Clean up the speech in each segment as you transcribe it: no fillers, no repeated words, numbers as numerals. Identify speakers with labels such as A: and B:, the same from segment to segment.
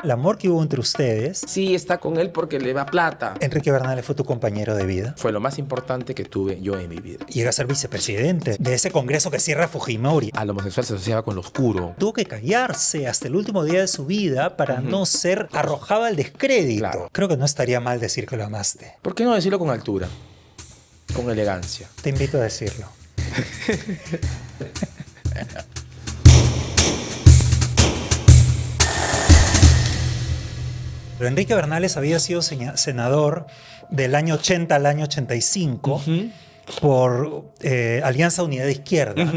A: El amor que hubo entre ustedes,
B: Sí, está con él porque le da plata.
A: Enrique Bernales fue tu compañero de vida.
B: Fue lo más importante que tuve yo en mi vida.
A: Llega a ser vicepresidente de ese congreso que cierra Fujimori.
B: Al homosexual se asociaba con lo oscuro.
A: Tuvo que callarse hasta el último día de su vida para no ser arrojado al descrédito.
B: Claro.
A: Creo que no estaría mal decir que lo amaste.
B: ¿Por qué no decirlo con altura? Con elegancia.
A: Te invito a decirlo. Pero Enrique Bernales había sido senador del año 80 al año 85 por Alianza Unidad de Izquierda.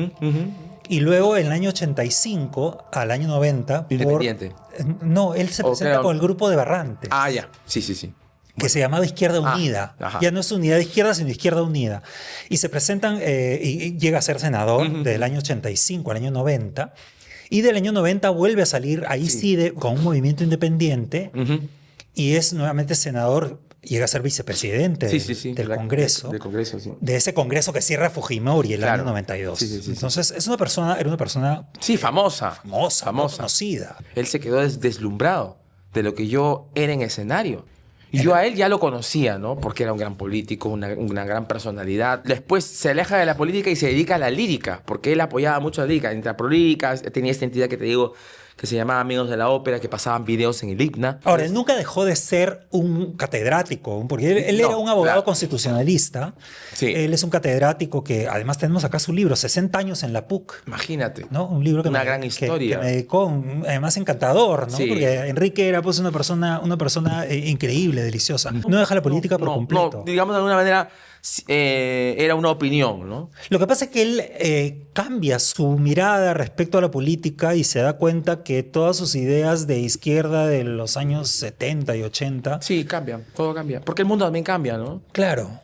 A: Y luego en el año 85 al año 90
B: Independiente.
A: No, él se presenta con el grupo de Barrantes.
B: Ah, ya. Sí, sí, sí.
A: Que se llamaba Izquierda Unida. Ya no es Unidad de Izquierda, sino Izquierda Unida. Y se presentan, y llega a ser senador del año 85 al año 90. Y del año 90 vuelve a salir, ahí sí, con un movimiento independiente. Y es nuevamente senador, llega a ser vicepresidente del Congreso.
B: Del Congreso, sí.
A: De ese Congreso que cierra Fujimori el año 92. Entonces, era una persona...
B: Sí, famosa.
A: Famosa. Conocida.
B: Él se quedó deslumbrado de lo que yo era en escenario. Y yo a él ya lo conocía, ¿no? Porque era un gran político, una gran personalidad. Después se aleja de la política y se dedica a la lírica, porque él apoyaba mucho la lírica. Entra prolírica, tenía esta entidad que te digo, que se llamaba Amigos de la Ópera, que pasaban videos en el IPNA.
A: Ahora, él nunca dejó de ser un catedrático, porque él era un abogado constitucionalista.
B: Sí.
A: Él es un catedrático que, además, tenemos acá su libro, 60 años en la PUC.
B: Imagínate.
A: ¿No? Un libro que
B: una gran historia.
A: Que me dedicó, además encantador, ¿no?
B: Sí.
A: Porque Enrique era pues una persona increíble, deliciosa. No deja la política por completo.
B: No, digamos de alguna manera era una opinión, ¿no?
A: Lo que pasa es que él cambia su mirada respecto a la política y se da cuenta que todas sus ideas de izquierda de los años 70 y 80...
B: Sí, cambian, todo cambia. Porque el mundo también cambia, ¿no?
A: Claro.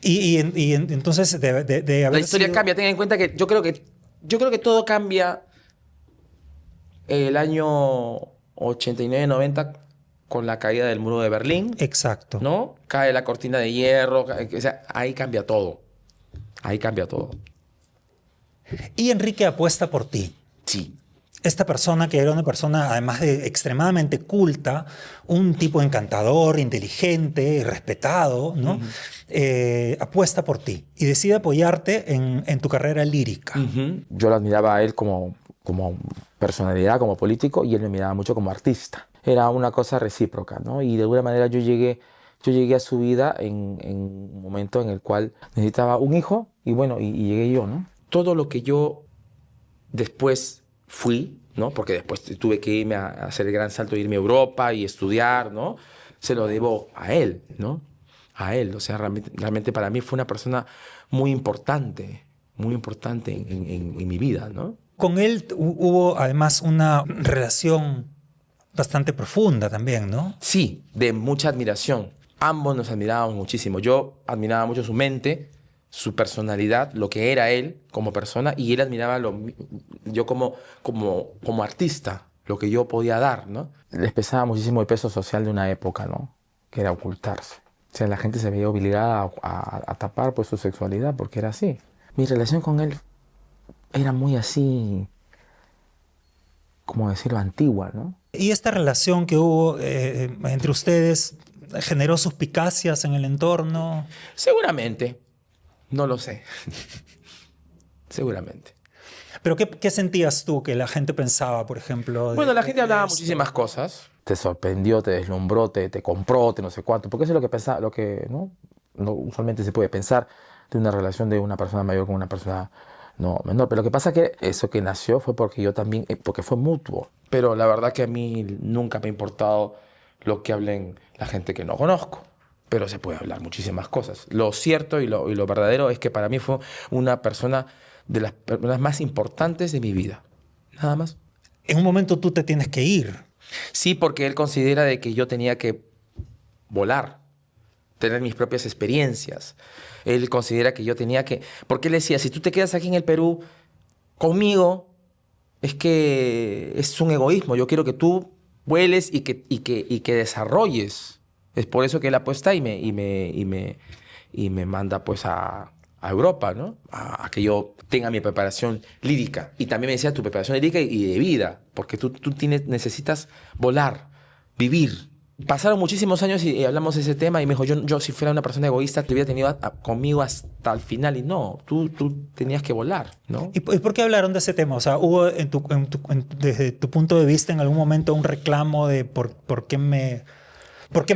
A: Y entonces de haber
B: la historia cambia. Ten en cuenta que yo creo que todo cambia el año 89-90 con la caída del muro de Berlín.
A: Exacto.
B: ¿No? Cae la cortina de hierro. O sea, ahí cambia todo. Ahí cambia todo.
A: Y Enrique apuesta por ti.
B: Sí.
A: Esta persona que era una persona, además de extremadamente culta, un tipo encantador, inteligente, respetado, ¿no? Apuesta por ti y decide apoyarte en tu carrera lírica.
B: Yo lo admiraba a él como personalidad, como político, y él me miraba mucho como artista. Era una cosa recíproca, ¿no? Y de alguna manera yo llegué a su vida en un momento en el cual necesitaba un hijo, y bueno, y llegué yo, ¿no? Todo lo que yo después fui, ¿no? Porque después tuve que irme a hacer el gran salto de irme a Europa y estudiar, ¿no? Se lo debo a él, ¿no? A él. O sea, realmente para mí fue una persona muy importante en mi vida, ¿no?
A: Con él hubo además una relación bastante profunda también, ¿no?
B: Sí, de mucha admiración. Ambos nos admirábamos muchísimo. Yo admiraba mucho su mente, su personalidad, lo que era él como persona, y él admiraba yo como artista, lo que yo podía dar, ¿no? Les pesaba muchísimo el peso social de una época, ¿no? Que era ocultarse. O sea, la gente se veía obligada a tapar pues, su sexualidad porque era así. Mi relación con él era muy así, como decirlo, antigua, ¿no?
A: Y esta relación que hubo entre ustedes generó suspicacias en el entorno.
B: Seguramente. No lo sé. Seguramente.
A: ¿Pero qué sentías tú que la gente pensaba, por ejemplo?
B: Bueno, la gente hablaba muchísimas cosas. Te sorprendió, te deslumbró, te compró, te no sé cuánto. Porque eso es lo que pensaba, lo que no usualmente se puede pensar de una relación de una persona mayor con una persona menor. Pero lo que pasa es que eso que nació fue porque yo también, porque fue mutuo. Pero la verdad que a mí nunca me ha importado lo que hablen la gente que no conozco. Pero se puede hablar muchísimas cosas. Lo cierto y lo verdadero es que para mí fue una persona de las personas más importantes de mi vida. Nada más.
A: En un momento tú te tienes que ir.
B: Sí, porque él considera de que yo tenía que volar, tener mis propias experiencias. Él considera que yo tenía que... Porque él decía, si tú te quedas aquí en el Perú conmigo, es que es un egoísmo. Yo quiero que tú vueles y que desarrolles. Es por eso que él apuesta y me manda pues a a Europa, ¿no? A que yo tenga mi preparación lírica. Y también me decía tu preparación lírica y de vida, porque tú necesitas volar, vivir. Pasaron muchísimos años y hablamos de ese tema y me dijo, yo si fuera una persona egoísta te hubiera tenido conmigo hasta el final. Y no, tú tenías que volar, ¿no?
A: ¿Y por qué hablaron de ese tema? O sea, ¿hubo desde tu punto de vista en algún momento un reclamo de por qué me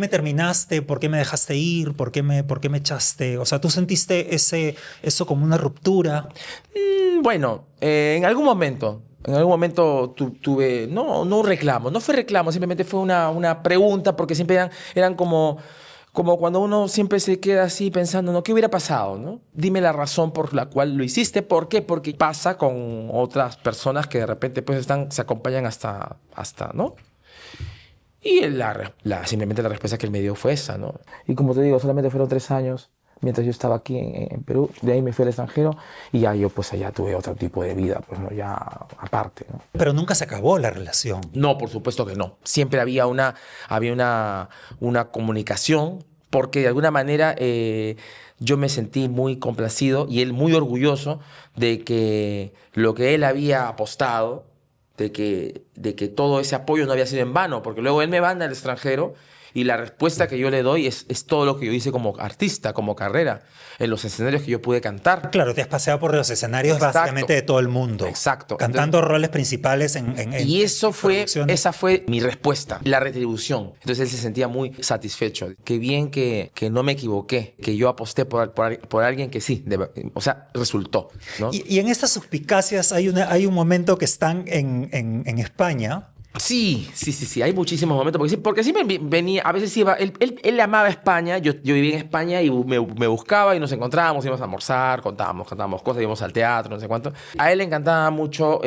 A: terminaste? ¿Por qué me dejaste ir? ¿Por qué me echaste? O sea, ¿tú sentiste eso como una ruptura?
B: Bueno, en algún momento tuve, no un reclamo, no fue reclamo, simplemente fue una pregunta, porque siempre eran como cuando uno siempre se queda así pensando, ¿no? ¿Qué hubiera pasado, no? Dime la razón por la cual lo hiciste. ¿Por qué? Porque pasa con otras personas que de repente pues se acompañan hasta, ¿no? Y simplemente la respuesta que él me dio fue esa, ¿no? Y como te digo, solamente fueron 3 años mientras yo estaba aquí en Perú. De ahí me fui al extranjero y ya yo pues allá tuve otro tipo de vida, pues no, ya aparte, ¿no?
A: Pero nunca se acabó la relación.
B: No, por supuesto que no. Siempre había una comunicación, porque de alguna manera yo me sentí muy complacido y él muy orgulloso de que lo que él había apostado, de que todo ese apoyo no había sido en vano, porque luego él me manda al extranjero y la respuesta que yo le doy es todo lo que yo hice como artista, como carrera, en los escenarios que yo pude cantar.
A: Claro, te has paseado por los escenarios básicamente de todo el mundo.
B: Exacto.
A: Cantando
B: Entonces,
A: roles principales
B: y esa fue mi respuesta, la retribución. Entonces él se sentía muy satisfecho. Qué bien que no me equivoqué, que yo aposté por alguien que sí, o sea, resultó, ¿no?
A: Y en estas suspicacias hay un momento que están en España.
B: Sí, hay muchísimos momentos, porque siempre venía, a veces iba, él amaba España, yo vivía en España y me buscaba y nos encontrábamos, íbamos a almorzar, contábamos cosas, íbamos al teatro, no sé cuánto. A él le encantaba mucho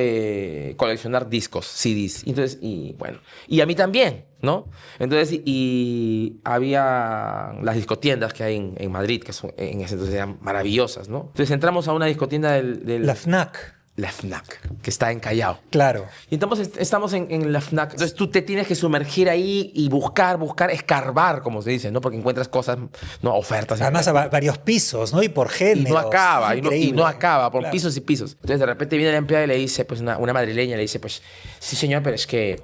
B: coleccionar discos, CDs, entonces, y bueno, y a mí también, ¿no? Entonces, y había las discotiendas que hay en Madrid, que en ese entonces eran maravillosas, ¿no? Entonces entramos a una discotienda del
A: La FNAC.
B: La FNAC, que está en Callao.
A: Claro.
B: Y entonces estamos en la FNAC. Entonces tú te tienes que sumergir ahí y buscar, escarbar, como se dice, ¿no? Porque encuentras cosas, ¿no? Ofertas.
A: Además, a varios pisos, ¿no? Y por género.
B: Y no acaba, y no acaba, por
A: claro.
B: pisos y pisos. Entonces de repente viene la empleada y le dice, pues una madrileña, le dice, pues, sí señor, pero es que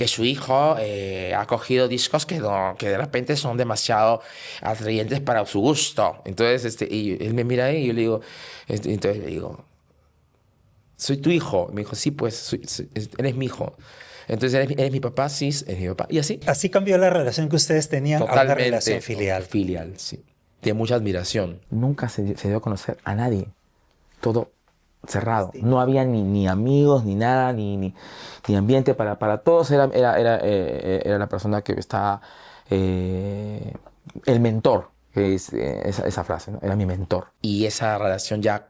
B: su hijo ha cogido discos que de repente son demasiado atrayentes para su gusto. Entonces, y él me mira ahí y yo le digo, entonces le digo, soy tu hijo. Me dijo, sí, pues, eres mi hijo. Entonces, ¿eres mi papá? Sí, eres mi papá. Y así.
A: Así cambió la relación que ustedes tenían a una relación filial.
B: Filial, sí. Tiene mucha admiración. Nunca se dio a conocer a nadie. Todo cerrado. Sí. No había ni amigos, ni nada, ni ambiente. Para todos era la persona que estaba... el mentor, que es esa frase, ¿no? Era mi mentor. Y esa relación ya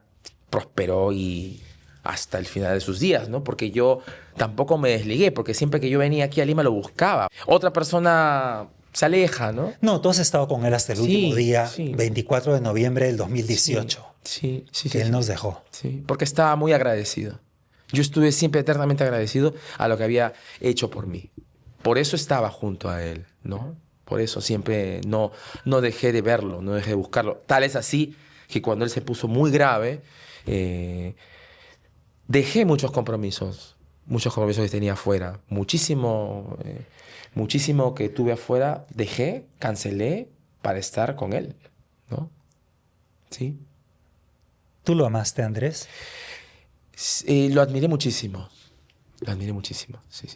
B: prosperó y hasta el final de sus días, ¿no? Porque yo tampoco me desligué, porque siempre que yo venía aquí a Lima lo buscaba. Otra persona se aleja, ¿no?
A: No, tú has estado con él hasta el último día, 24 de noviembre del 2018.
B: Sí.
A: Que él nos dejó.
B: Sí, porque estaba muy agradecido. Yo estuve siempre eternamente agradecido a lo que había hecho por mí. Por eso estaba junto a él, ¿no? Por eso siempre no dejé de verlo, no dejé de buscarlo. Tal es así que cuando él se puso muy grave, dejé muchos compromisos que tenía afuera. Muchísimo que tuve afuera, dejé, cancelé para estar con él, ¿no? Sí.
A: ¿Tú lo amaste, Andrés?
B: Lo admiré muchísimo. Sí.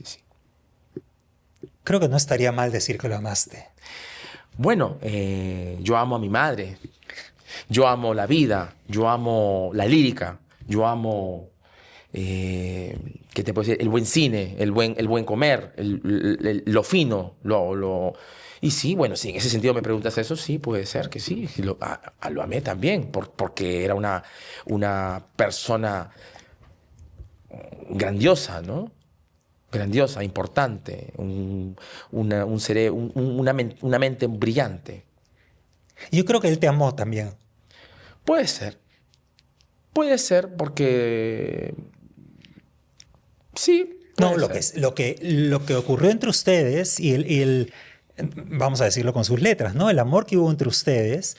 A: Creo que no estaría mal decir que lo amaste. Bueno,
B: yo amo a mi madre. Yo amo la vida. Yo amo la lírica. Yo amo... ¿qué te puedo decir? El buen cine, el buen comer, lo fino, Y sí, bueno, sí, en ese sentido me preguntas eso, sí, puede ser que sí. Lo amé también, porque era una persona grandiosa, ¿no? Grandiosa, importante, una mente brillante.
A: Yo creo que él te amó también.
B: Puede ser, porque... Sí.
A: No, lo que ocurrió entre ustedes y el, vamos a decirlo con sus letras, ¿no? El amor que hubo entre ustedes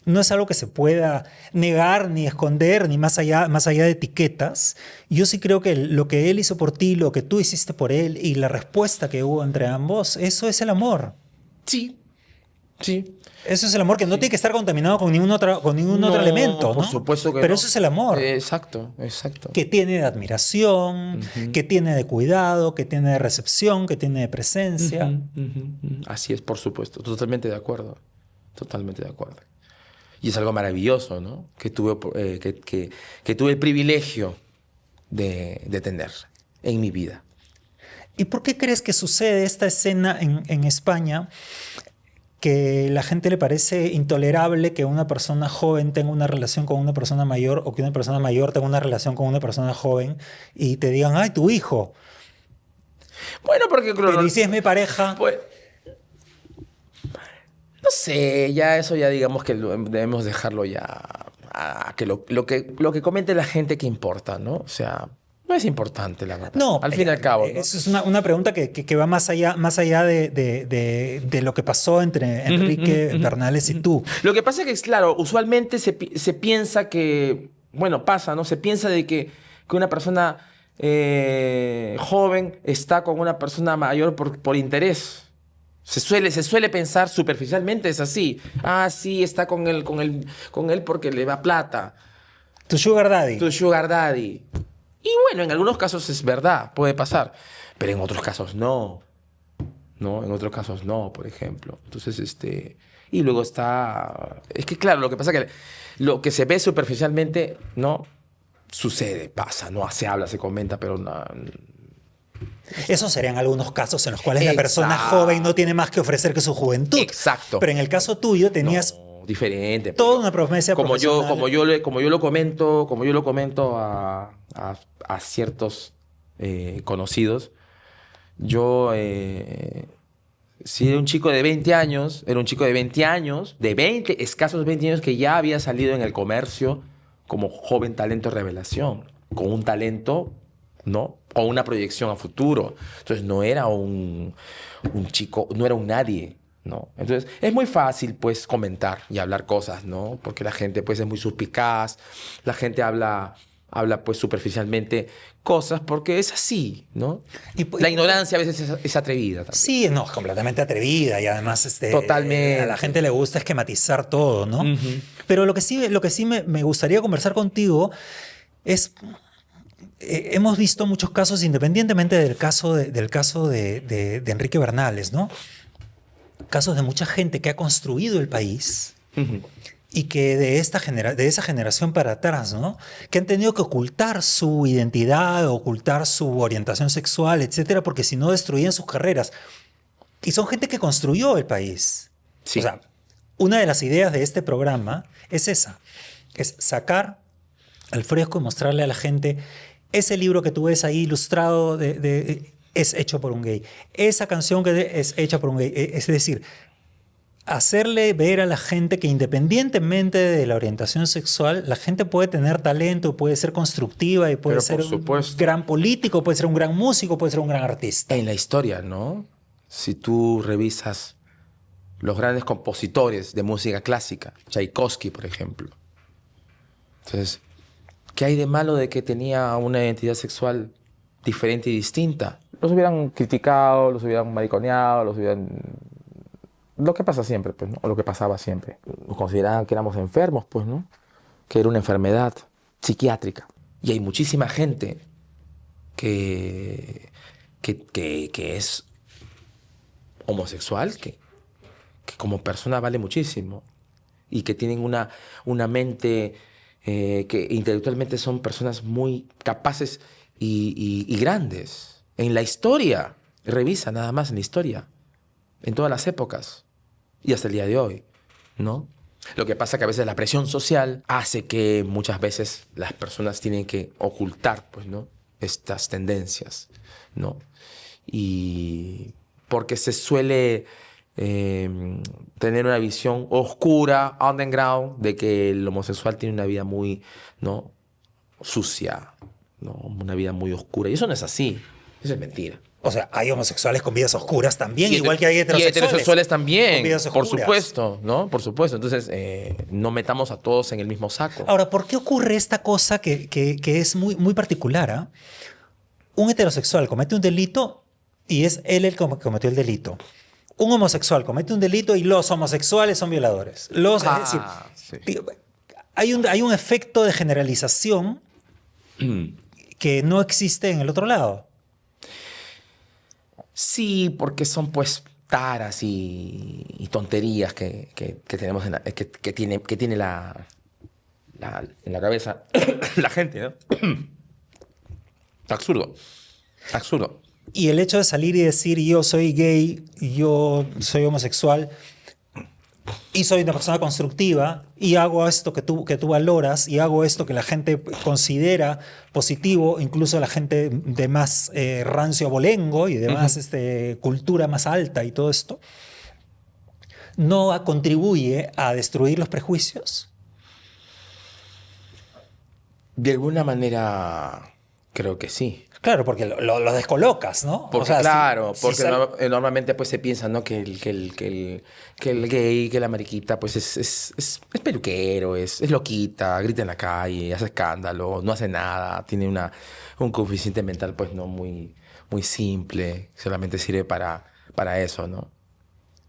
A: no es algo que se pueda negar ni esconder, ni más allá de etiquetas. Yo sí creo que lo que él hizo por ti, lo que tú hiciste por él y la respuesta que hubo entre ambos, eso es el amor.
B: Sí, sí.
A: Eso es el amor, que no tiene que estar contaminado con ningún otro elemento, ¿no?
B: Por supuesto que
A: Pero
B: no.
A: eso es el amor.
B: Exacto.
A: Que tiene de admiración, que tiene de cuidado, que tiene de recepción, que tiene de presencia.
B: Así es, por supuesto. Totalmente de acuerdo. Totalmente de acuerdo. Y es algo maravilloso, ¿no? Que tuve, que tuve el privilegio de tener en mi vida.
A: ¿Y por qué crees que sucede esta escena en España? Que la gente le parece intolerable que una persona joven tenga una relación con una persona mayor o que una persona mayor tenga una relación con una persona joven y te digan, ay, tu hijo.
B: Bueno, porque creo
A: pero ¿y si es mi pareja?
B: Pues, no sé, ya eso ya digamos que debemos dejarlo ya a que lo que comente la gente que importa, ¿no? O sea, no es importante, la verdad.
A: No,
B: al fin y al cabo. ¿No?
A: Eso es una pregunta que va más allá de lo que pasó entre Enrique Bernales y tú.
B: Lo que pasa es que, claro, usualmente se piensa que, bueno, pasa, ¿no? Se piensa de que una persona joven está con una persona mayor por interés. Se suele pensar superficialmente, es así. Ah, sí, está con él porque le da plata.
A: Tu sugar daddy.
B: Tu sugar daddy. Y bueno, en algunos casos es verdad, puede pasar, pero en otros casos no. ¿No? En otros casos no, por ejemplo. Entonces, y luego está... Es que claro, lo que pasa es que lo que se ve superficialmente, ¿no? Sucede, pasa, ¿no? Se habla, se comenta, pero no...
A: Esos serían algunos casos en los cuales la persona joven no tiene más que ofrecer que su juventud.
B: Exacto.
A: Pero en el caso tuyo tenías...
B: diferente.
A: Toda una promesa profesional.
B: Como yo lo comento a ciertos conocidos, yo, si era un chico de 20 años, escasos 20 años, que ya había salido en el comercio como joven talento revelación, con un talento, ¿no? Con una proyección a futuro. Entonces no era un chico, no era un nadie, ¿no? Entonces es muy fácil, pues, comentar y hablar cosas, ¿no? Porque la gente, pues, es muy suspicaz, la gente habla pues superficialmente cosas porque es así, ¿no? La ignorancia a veces es atrevida también.
A: Sí, no, es completamente atrevida y además
B: Totalmente.
A: A la gente le gusta esquematizar todo, ¿no? Pero lo que sí me gustaría conversar contigo es... hemos visto muchos casos, independientemente del caso de Enrique Bernales, ¿no? Casos de mucha gente que ha construido el país y que de esa generación para atrás, ¿no? Que han tenido que ocultar su identidad, ocultar su orientación sexual, etcétera, porque si no destruían sus carreras. Y son gente que construyó el país.
B: Sí.
A: O sea, una de las ideas de este programa es esa, es sacar al fresco y mostrarle a la gente ese libro que tú ves ahí ilustrado es hecho por un gay. Esa canción que es hecha por un gay. Es decir, hacerle ver a la gente que independientemente de la orientación sexual, la gente puede tener talento, puede ser constructiva y puede ser un gran político, puede ser un gran músico, puede ser un gran artista.
B: En la historia, ¿no? Si tú revisas los grandes compositores de música clásica, Tchaikovsky, por ejemplo. Entonces, ¿qué hay de malo de que tenía una identidad sexual diferente y distinta? Los hubieran criticado, los hubieran mariconeado, lo que pasa siempre, pues, ¿no? O lo que pasaba siempre. Nos consideraban que éramos enfermos, pues, ¿no? Que era una enfermedad psiquiátrica. Y hay muchísima gente que es homosexual, que como persona vale muchísimo y que tienen una mente que intelectualmente son personas muy capaces y grandes. En la historia, revisa nada más en la historia, en todas las épocas y hasta el día de hoy, ¿no? Lo que pasa es que a veces la presión social hace que muchas veces las personas tienen que ocultar, pues, ¿no? Estas tendencias, ¿no? Y porque se suele tener una visión oscura, underground, de que el homosexual tiene una vida muy, ¿no? Sucia, ¿no? Una vida muy oscura. Y eso no es así. Eso es mentira.
A: O sea, hay homosexuales con vidas oscuras también, igual que hay
B: Y
A: heterosexuales.
B: heterosexuales también,
A: con vidas
B: por
A: oscuras.
B: supuesto, ¿no? Por supuesto. Entonces, no metamos a todos en el mismo saco.
A: Ahora, ¿por qué ocurre esta cosa que es muy, muy particular? ¿Ah? Un heterosexual comete un delito y es él el que cometió el delito. Un homosexual comete un delito y los homosexuales son violadores. Es decir,
B: Sí.
A: hay un efecto de generalización que no existe en el otro lado.
B: Sí, porque son pues taras y tonterías que tenemos que tiene en la cabeza la gente, ¿no? Absurdo. Absurdo.
A: Y el hecho de salir y decir yo soy gay, yo soy homosexual y soy una persona constructiva y hago esto que tú valoras y hago esto que la gente considera positivo, incluso la gente de más rancio abolengo y de más cultura más alta y todo esto, no contribuye a destruir los prejuicios.
B: De alguna manera, creo que sí.
A: Claro, porque lo descolocas, ¿no?
B: Porque,
A: o sea,
B: claro, porque normalmente pues, se piensa, ¿no? que el gay, que la mariquita, pues es peluquero, es loquita, grita en la calle, hace escándalo, no hace nada, tiene un coeficiente mental pues no muy simple, solamente sirve para eso, ¿no?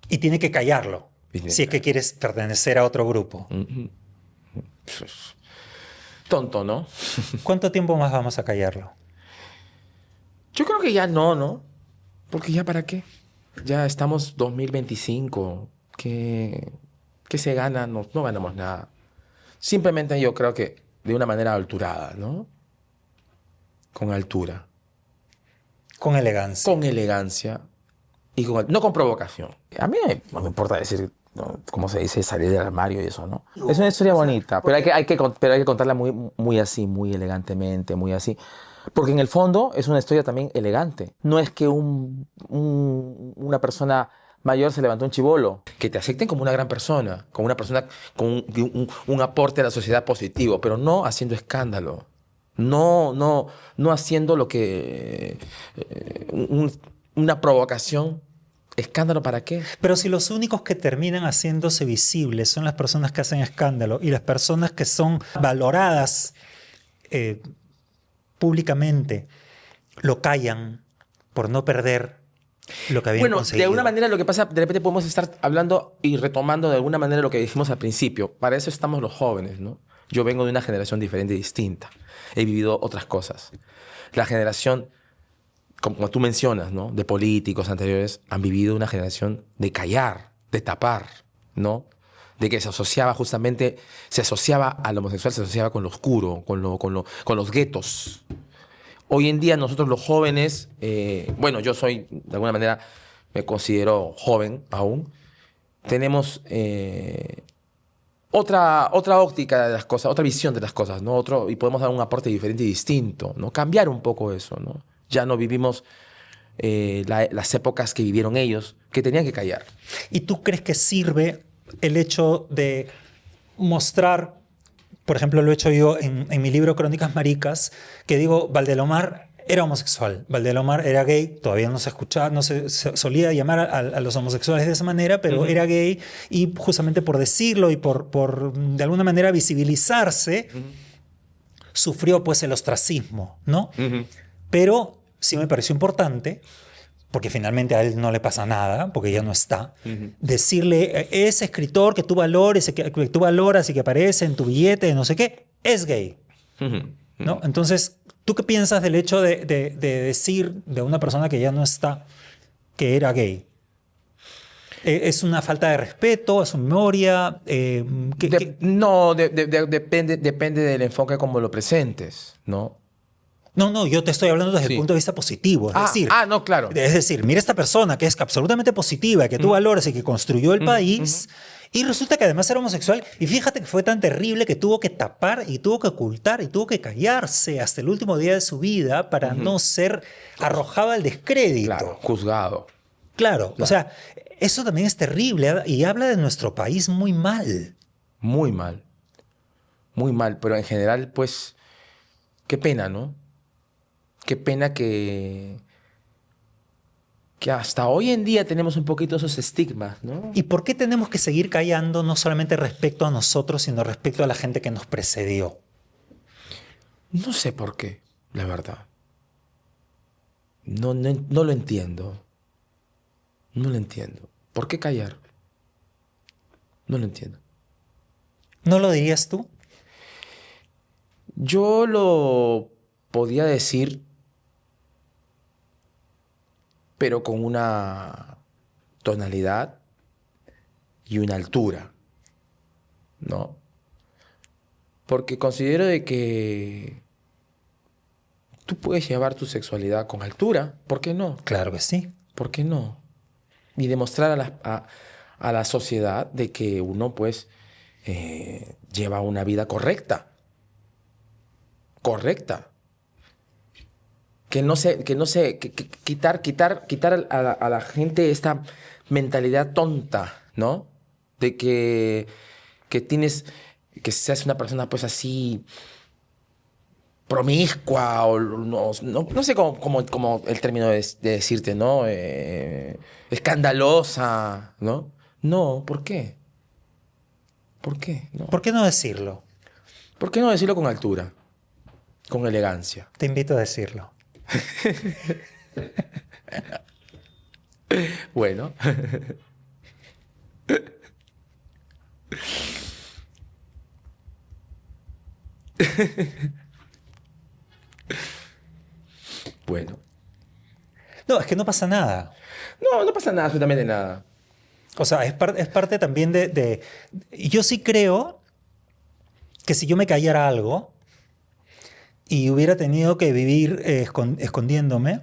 A: Y tiene que callarlo, si es que quieres pertenecer a otro grupo.
B: Tonto, ¿no?
A: ¿Cuánto tiempo más vamos a callarlo?
B: Yo creo que ya no. Porque ya para qué. Ya estamos 2025. ¿Qué se gana? No ganamos nada. Simplemente yo creo que de una manera alturada, ¿no? Con altura.
A: Con elegancia.
B: Con elegancia. Y no con provocación. A mí no me importa decir, ¿no? Como se dice, salir del armario y eso, ¿no? Es una historia bonita, pero hay que contarla muy así, muy elegantemente, muy así. Porque en el fondo es una historia también elegante. No es que una persona mayor se levantó un chibolo. Que te acepten como una gran persona, como una persona con un aporte a la sociedad positivo, pero no haciendo escándalo. No haciendo lo que... una provocación. ¿Escándalo para qué?
A: Pero si los únicos que terminan haciéndose visibles son las personas que hacen escándalo y las personas que son valoradas públicamente lo callan por no perder lo que habían conseguido.
B: De alguna manera lo que pasa, de repente podemos estar hablando y retomando de alguna manera lo que dijimos al principio. Para eso estamos los jóvenes, ¿no? Yo vengo de una generación diferente y distinta. He vivido otras cosas. La generación, como tú mencionas, ¿no? De políticos anteriores, han vivido una generación de callar, de tapar, ¿no? De que se asociaba al homosexual, se asociaba con lo oscuro, con los guetos. Hoy en día nosotros los jóvenes, yo soy, de alguna manera, me considero joven aún, tenemos otra óptica de las cosas, otra visión de las cosas, ¿no? Y podemos dar un aporte diferente y distinto, ¿no? Cambiar un poco eso, ¿no? Ya no vivimos las épocas que vivieron ellos, que tenían que callar.
A: ¿Y tú crees que sirve el hecho de mostrar, por ejemplo, lo he hecho yo en mi libro Crónicas Maricas, que digo, Valdelomar era homosexual, Valdelomar era gay, todavía no se escuchaba, no se solía llamar a los homosexuales de esa manera, pero era gay y justamente por decirlo y por de alguna manera visibilizarse, sufrió pues el ostracismo, ¿no? Pero sí me pareció importante, porque finalmente a él no le pasa nada, porque ya no está, decirle, ese escritor que tú valores, que tú valoras y que aparece en tu billete, no sé qué, es gay. ¿No? Entonces, ¿tú qué piensas del hecho de decir de una persona que ya no está que era gay? ¿Es una falta de respeto a su memoria?
B: No, depende del enfoque como lo presentes, ¿no?
A: No, yo te estoy hablando desde el punto de vista positivo.
B: No, claro.
A: Es decir, mira esta persona que es absolutamente positiva, que tú valores y que construyó el país, y resulta que además era homosexual, y fíjate que fue tan terrible que tuvo que tapar y tuvo que ocultar y tuvo que callarse hasta el último día de su vida para no ser arrojado al descrédito.
B: Claro, juzgado.
A: Claro, o sea, eso también es terrible y habla de nuestro país muy mal.
B: Muy mal. Muy mal, pero en general, pues, qué pena, ¿no? Qué pena que que hasta hoy en día tenemos un poquito esos estigmas, ¿no?
A: ¿Y por qué tenemos que seguir callando no solamente respecto a nosotros, sino respecto a la gente que nos precedió?
B: No sé por qué, la verdad. No lo entiendo. No lo entiendo. ¿Por qué callar? No lo entiendo.
A: ¿No lo dirías tú?
B: Yo lo podía decir, pero con una tonalidad y una altura, ¿no? Porque considero de que tú puedes llevar tu sexualidad con altura. ¿Por qué no?
A: Claro que sí.
B: ¿Por qué no? Y demostrar a la sociedad de que uno, pues, lleva una vida correcta. Correcta. Quitar a la gente esta mentalidad tonta, ¿no? De que seas una persona, pues, así promiscua o no sé cómo el término de decirte, ¿no? Escandalosa, ¿no? No, ¿por qué? ¿Por qué? No.
A: ¿Por qué no decirlo?
B: ¿Por qué no decirlo con altura? Con elegancia.
A: Te invito a decirlo.
B: Bueno. Bueno.
A: No, es que no pasa nada.
B: No pasa nada, absolutamente nada.
A: O sea, es parte también de... Yo sí creo que si yo me callara algo y hubiera tenido que vivir escondiéndome,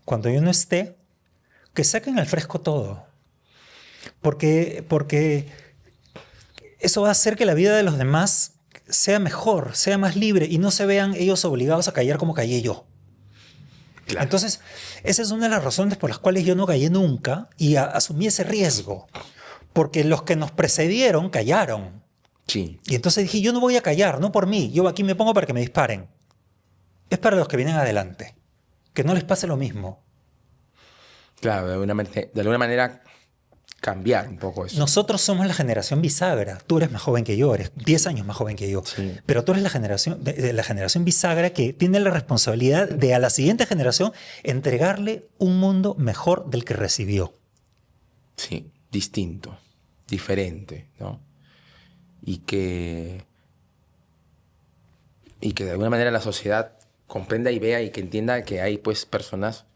A: cuando yo no esté, que saquen al fresco todo. Porque eso va a hacer que la vida de los demás sea mejor, sea más libre y no se vean ellos obligados a callar como callé yo. Claro. Entonces, esa es una de las razones por las cuales yo no callé nunca y asumí ese riesgo. Porque los que nos precedieron callaron.
B: Sí.
A: Y entonces dije, yo no voy a callar, no por mí. Yo aquí me pongo para que me disparen. Es para los que vienen adelante. Que no les pase lo mismo.
B: Claro, de alguna manera cambiar un poco eso.
A: Nosotros somos la generación bisagra. Tú eres más joven que yo, eres 10 años más joven que yo.
B: Sí.
A: Pero tú eres la generación bisagra que tiene la responsabilidad de a la siguiente generación entregarle un mundo mejor del que recibió.
B: Sí, distinto, diferente, ¿no? Y que de alguna manera la sociedad comprenda y vea y que entienda que hay, pues, personas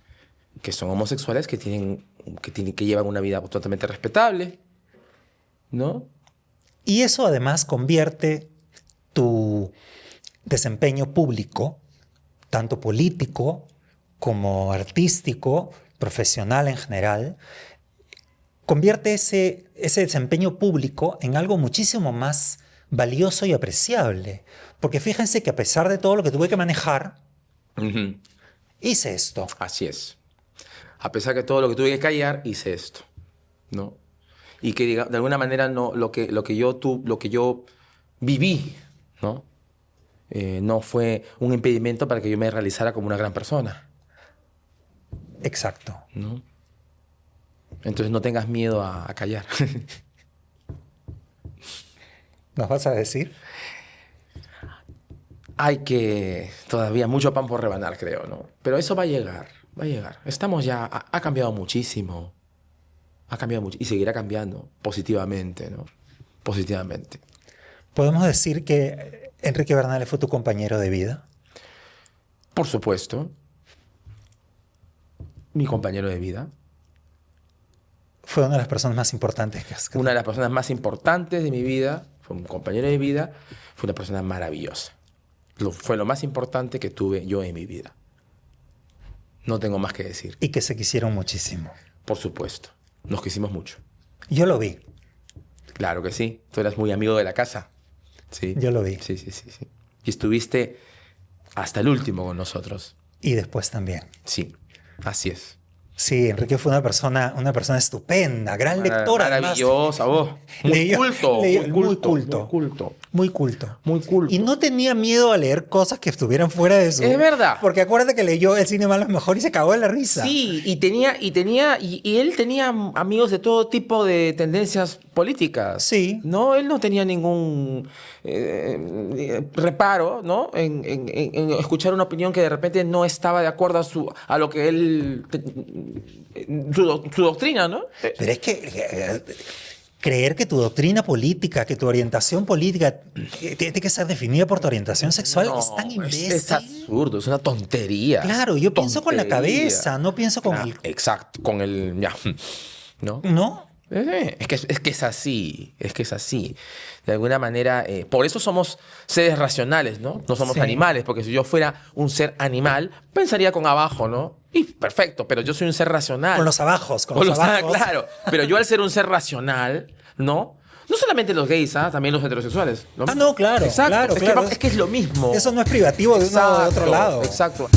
B: que son homosexuales que llevan una vida totalmente respetable, ¿no?
A: Y eso además convierte tu desempeño público, tanto político como artístico, profesional en general, convierte ese desempeño público en algo muchísimo más valioso y apreciable. Porque fíjense que a pesar de todo lo que tuve que manejar, hice esto.
B: Así es. A pesar de todo lo que tuve que callar, hice esto, ¿no? Y que de alguna manera no, lo que yo viví, ¿no? No fue un impedimento para que yo me realizara como una gran persona.
A: Exacto.
B: ¿No? Entonces no tengas miedo a callar.
A: ¿Nos vas a decir?
B: Hay que todavía mucho pan por rebanar, creo, ¿no? Pero eso va a llegar, va a llegar. Estamos ya, ha cambiado muchísimo. Ha cambiado mucho y seguirá cambiando positivamente, ¿no? Positivamente.
A: ¿Podemos decir que Enrique Bernales fue tu compañero de vida?
B: Por supuesto. Mi compañero de vida.
A: Fue una de las personas más importantes que
B: Una de las personas más importantes de mi vida. Fue un compañero de vida. Fue una persona maravillosa. Fue lo más importante que tuve yo en mi vida. No tengo más que decir.
A: Y que se quisieron muchísimo.
B: Por supuesto. Nos quisimos mucho.
A: Yo lo vi.
B: Claro que sí. Tú eras muy amigo de la casa. Sí.
A: Yo lo vi.
B: Sí. Y estuviste hasta el último con nosotros.
A: Y después también.
B: Sí, así es.
A: Sí, Enrique fue una persona estupenda, gran lectora.
B: Maravillosa, vos. Muy culto. Muy culto.
A: Y no tenía miedo a leer cosas que estuvieran fuera de su...
B: Es verdad.
A: Porque acuérdate que leyó El cine malo es mejor y se cagó de la risa.
B: Sí, y él tenía amigos de todo tipo de tendencias políticas.
A: Sí.
B: No, él no tenía ningún reparo, ¿no? En escuchar una opinión que de repente no estaba de acuerdo a lo que él... su doctrina, ¿no?
A: Pero es que creer que tu doctrina política, que tu orientación política tiene que ser definida por tu orientación sexual es tan imbécil.
B: Es absurdo, es una tontería.
A: Claro, yo pienso con la cabeza, no pienso con el...
B: Exacto, con el... Ya. ¿No?
A: ¿No?
B: Es que es así, De alguna manera, por eso somos seres racionales, ¿no? No somos animales, porque si yo fuera un ser animal, pensaría con abajo, ¿no? Y perfecto, pero yo soy un ser racional.
A: Con los abajos, con los abajos.
B: Claro, pero yo al ser un ser racional, ¿no? No solamente los gays, también los heterosexuales.
A: No, claro.
B: Exacto,
A: claro.
B: Es que es lo mismo.
A: Eso no es privativo de uno o de otro lado.
B: Exacto.